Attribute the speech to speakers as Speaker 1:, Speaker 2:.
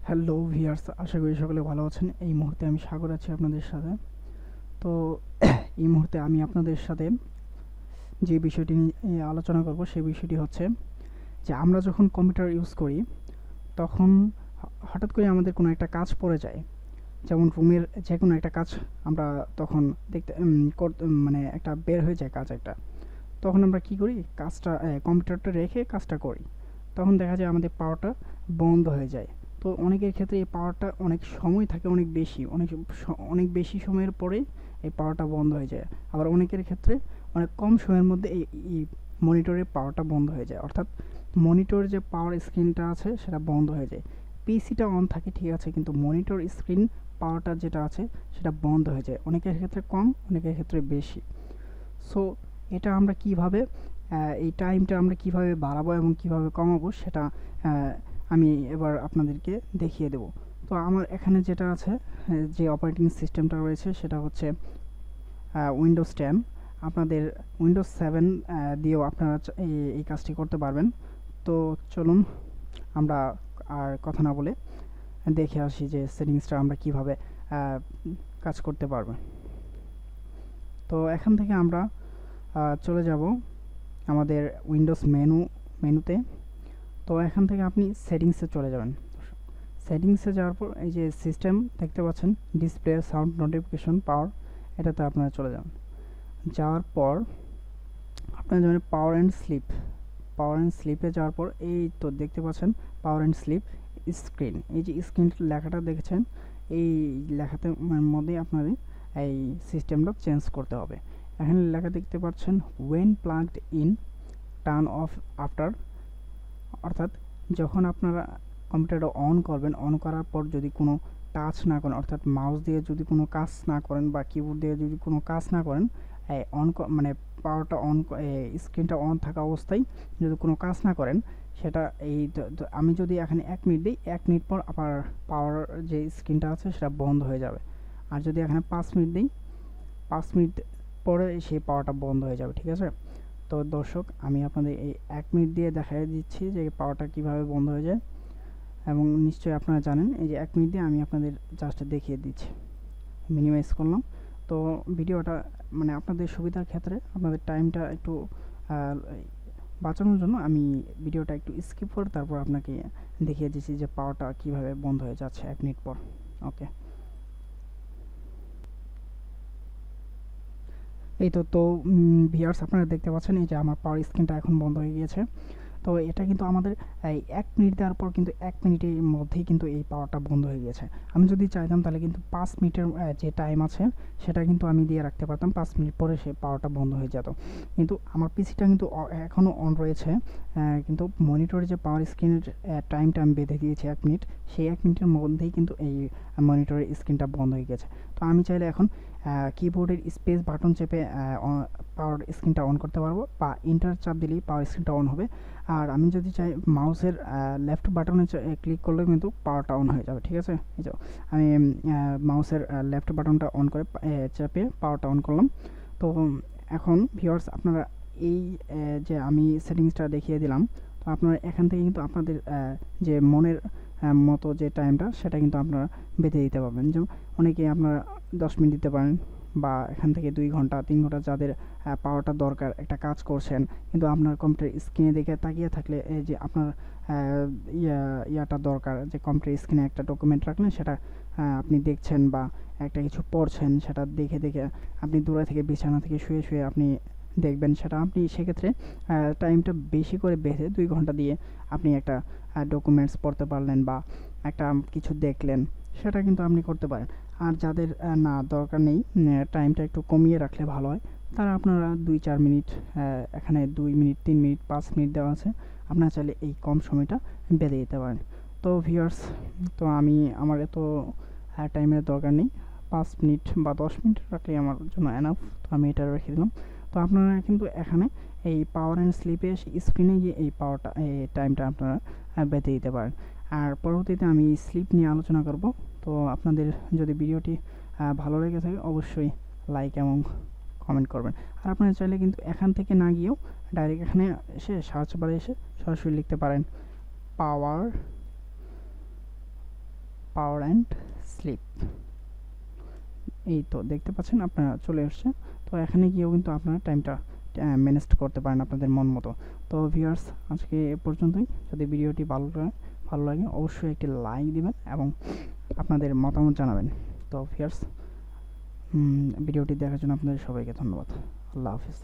Speaker 1: Hello viewers, আশা করি সকলে ভালো আছেন। এই মুহূর্তে আমি সাগর আছি আপনাদের সাথে। তো এই মুহূর্তে আমি আপনাদের সাথে যে বিষয়টি নিয়ে আলোচনা করব সেই বিষয়টি হচ্ছে যে আমরা যখন কম্পিউটার ইউজ করি তখন হঠাৎ করে আমাদের কোনো একটা কাজ পড়ে যায়। যেমন রুমের যে কোনো একটা কাজ আমরা তখন দেখতে মানে একটা বের হয়ে যায় কাজ একটা। তখন আমরা কি করি, কাজটা কম্পিউটারটা রেখে কাজটা করি। তখন দেখা যায় আমাদের পাওয়ারটা বন্ধ হয়ে যায়। তো অনেকের ক্ষেত্রে এই পাওয়ারটা অনেক সময় থাকে, অনেক বেশি, অনেক বেশি সময়ের পরে এই পাওয়ারটা বন্ধ হয়ে যায়। আবার অনেকের ক্ষেত্রে অনেক কম সময়ের মধ্যে এই মনিটরের পাওয়ারটা বন্ধ হয়ে যায়, অর্থাৎ মনিটরের যে পাওয়ার স্ক্রিনটা আছে সেটা বন্ধ হয়ে যায়। পিসিটা অন থাকে ঠিক আছে, কিন্তু মনিটর স্ক্রিন পাওয়ারটা যেটা আছে সেটা বন্ধ হয়ে যায়, অনেকের ক্ষেত্রে কম, অনেকের ক্ষেত্রে বেশি। সো এটা আমরা কিভাবে এই টাইমটা আমরা কিভাবে বাড়াবো এবং কিভাবে কমাবো সেটা আমি এবার আপনাদেরকে দেখিয়ে দেব। তো আমার এখানে যেটা আছে, যে অপারেটিং সিস্টেমটা রয়েছে সেটা হচ্ছে উইন্ডোজ 10। আপনাদের উইন্ডোজ 7 দিয়েও আপনারা এই কাজটি করতে পারবেন। তো চলুন আমরা আর কথা না বলে দেখে আসি যে সেটিংসটা আমরা কিভাবে কাজ করতে পারবো। তো এখান থেকে আমরা চলে যাব আমাদের উইন্ডোজ মেনুতে। তো এখান থেকে আপনি সেটিংসে চলে যাবেন। সেটিংসে যাওয়ার পর এই যে সিস্টেম দেখতে পাচ্ছেন, ডিসপ্লে, সাউন্ড, নোটিফিকেশন, পাওয়ার, এটাতে আপনারা চলে যাবেন। যাওয়ার পর আপনারা যাবেন power and sleep. Power and স্লিপে যাওয়ার পর এই তো দেখতে পাচ্ছেন পাওয়ার অ্যান্ড স্লিপ স্ক্রিন। এই যে স্ক্রিন লেখাটা দেখেছেন, এই লেখাতে মধ্যে আপনাদের এই সিস্টেমটা চেঞ্জ করতে হবে। এখানে লেখা দেখতে পাচ্ছেন when plugged in turn off after, অর্থাৎ যখন আপনারা কম্পিউটারটা অন করবেন, অন করার পর যদি কোনো টাচ না করেন, অর্থাৎ মাউস দিয়ে যদি কোনো কাজ না করেন বা কিবোর্ড দিয়ে যদি কোনো কাজ না করেন, অন মানে পাওয়ারটা অন, স্ক্রিনটা অন থাকা অবস্থায় যদি কোনো কাজ না করেন, সেটা এই আমি যদি এখানে 1 মিনিট দিই, 1 মিনিট পর আবার পাওয়ার যে স্ক্রিনটা আছে সেটা বন্ধ হয়ে যাবে। আর যদি এখানে 5 মিনিট দিই, 5 মিনিট পরে সেই পাওয়ারটা বন্ধ হয়ে যাবে। ঠিক আছে, তো দর্শক আমি আপনাদের এই 1 মিনিট দিয়ে দেখাই দিচ্ছি যে পাওয়ারটা কিভাবে বন্ধ হয়ে যায়, এবং নিশ্চয়ই আপনারা জানেন। এই যে 1 মিনিট দিয়ে আমি আপনাদের জাস্ট দেখিয়ে দিচ্ছি। মিনিমাইজ করলাম। তো ভিডিওটা মানে আপনাদের সুবিধার ক্ষেত্রে আপনাদের টাইমটা একটু বাঁচানোর জন্য আমি ভিডিওটা একটু স্কিপ করে তারপর আপনাকে দেখিয়ে দিচ্ছি যে পাওয়ারটা কিভাবে বন্ধ হয়ে যাচ্ছে 1 মিনিট পর। ওকে, এই তো ভিউয়ার্স আপনারা দেখতে পাচ্ছেন এই যে আমার পাওয়ার স্ক্রিনটা এখন বন্ধ হয়ে গিয়েছে। তো এটা কিন্তু আমাদের এই 1 মিনিট দেওয়ার পর কিন্তু 1 মিনিটের মধ্যেই কিন্তু এই পাওয়ারটা বন্ধ হয়ে গেছে। আমি যদি চাইতাম তাহলে কিন্তু 5 মিনিটের যে টাইম আছে সেটা কিন্তু আমি দিয়ে রাখতে পারতাম, 5 মিনিট পরে সেই পাওয়ারটা বন্ধ হয়ে যেত। কিন্তু আমার পিসিটা কিন্তু এখনও অন রয়েছে, কিন্তু মনিটরে যে পাওয়ার স্ক্রিনের টাইমটা আমি বেঁধে দিয়েছি 1 মিনিট, সেই 1 মিনিটের মধ্যেই কিন্তু এই মনিটরের স্ক্রিনটা বন্ধ হয়ে গেছে। তো আমি চাইলে এখন কিবোর্ডের স্পেস বাটন চেপে পাওয়ার স্ক্রিনটা অন করতে পারবো, বা ইন্টার চাপ দিলেই পাওয়ার স্ক্রিনটা অন হবে। আর আমি যদি চাই মাউসের লেফট বাটনে ক্লিক করলে কিন্তু পাওয়ারটা অন হয়ে যাবে। ঠিক আছে, এই যে আমি মাউসের লেফট বাটনটা অন করে চেপে পাওয়ারটা অন করলাম। তো এখন ভিউয়ার্স আপনারা এই যে আমি সেটিংসটা দেখিয়ে দিলাম, তো আপনারা এখান থেকে কিন্তু আপনাদের যে মনের মতো যে টাইমটা সেটা কিন্তু আপনারা বেঁধে দিতে পারবেন। যেমন অনেকে আপনারা 10 মিনিট দিতে পারেন, বা এখান থেকে 2 ঘন্টা 3 ঘন্টা যাদের পাওয়ারটা দরকার, একটা কাজ করছেন কিন্তু আপনার কম্পিউটার স্ক্রিনে দেখে তাকিয়ে থাকলে এই যে আপনার ইয়াটা দরকার, যে কম্পিউটার স্ক্রিনে একটা ডকুমেন্ট রাখলেন, সেটা আপনি দেখছেন বা একটা কিছু পড়ছেন, সেটা দেখে দেখে আপনি দূরে থেকে বিছানা থেকে শুয়ে শুয়ে আপনি দেখবেন, সেটা আপনি সেক্ষেত্রে টাইমটা বেশি করে বেঁধে 2 ঘন্টা দিয়ে আপনি একটা ডকুমেন্টস পড়তে পারলেন বা একটা কিছু দেখলেন, সেটা কিন্তু আপনি করতে পারেন। আর যাদের না দরকার নেই, টাইমটা একটু কমিয়ে রাখলে ভালো হয়, তারা আপনারা 2-4 মিনিট, এখানে 2 মিনিট, 3 মিনিট, 5 মিনিট দেওয়া আছে, আপনারা চাইলে এই কম সময়টা বেঁধে দিতে পারেন। তো ভিউয়ার্স, তো আমার এত টাইমের দরকার নেই, 5 মিনিট বা 10 মিনিট রাখলেই আমার জন্য এনাফ। তো আমি এটা রেখে দিলাম। তো আপনারা কিন্তু এখানে এই পাওয়ার অ্যান্ড স্লিপে স্ক্রিনে গিয়ে এই পাওয়ারটা, এই টাইমটা আপনারা বেঁধে দিতে পারেন। আর পরবর্তীতে আমি স্লিপ নিয়ে আলোচনা করব। তো আপনাদের যদি ভিডিওটি ভালো লেগে থাকে অবশ্যই লাইক এবং কমেন্ট করবেন। আর আপনারা চাইলে কিন্তু এখান থেকে না গিয়েও ডাইরেক্ট এখানে এসে সার্চ বারে এসে সরাসরি লিখতে পারেন পাওয়ার পাওয়ার অ্যান্ড স্লিপ। এই তো দেখতে পাচ্ছেন আপনারা চলে আসছে। তো এখানে গিয়েও কিন্তু আপনারা টাইমটা ম্যানেজ করতে পারেন আপনাদের মন মতো। তো ভিউয়ার্স, আজকে এ পর্যন্তই। যদি ভিডিওটি ভালো লাগে অবশ্যই একটি লাইক দিবেন এবং আপনাদের মতামত জানাবেন। তো ভিউয়ার্স, ভিডিওটি দেখার জন্য আপনাদের সবাইকে ধন্যবাদ। আল্লাহ হাফিজ।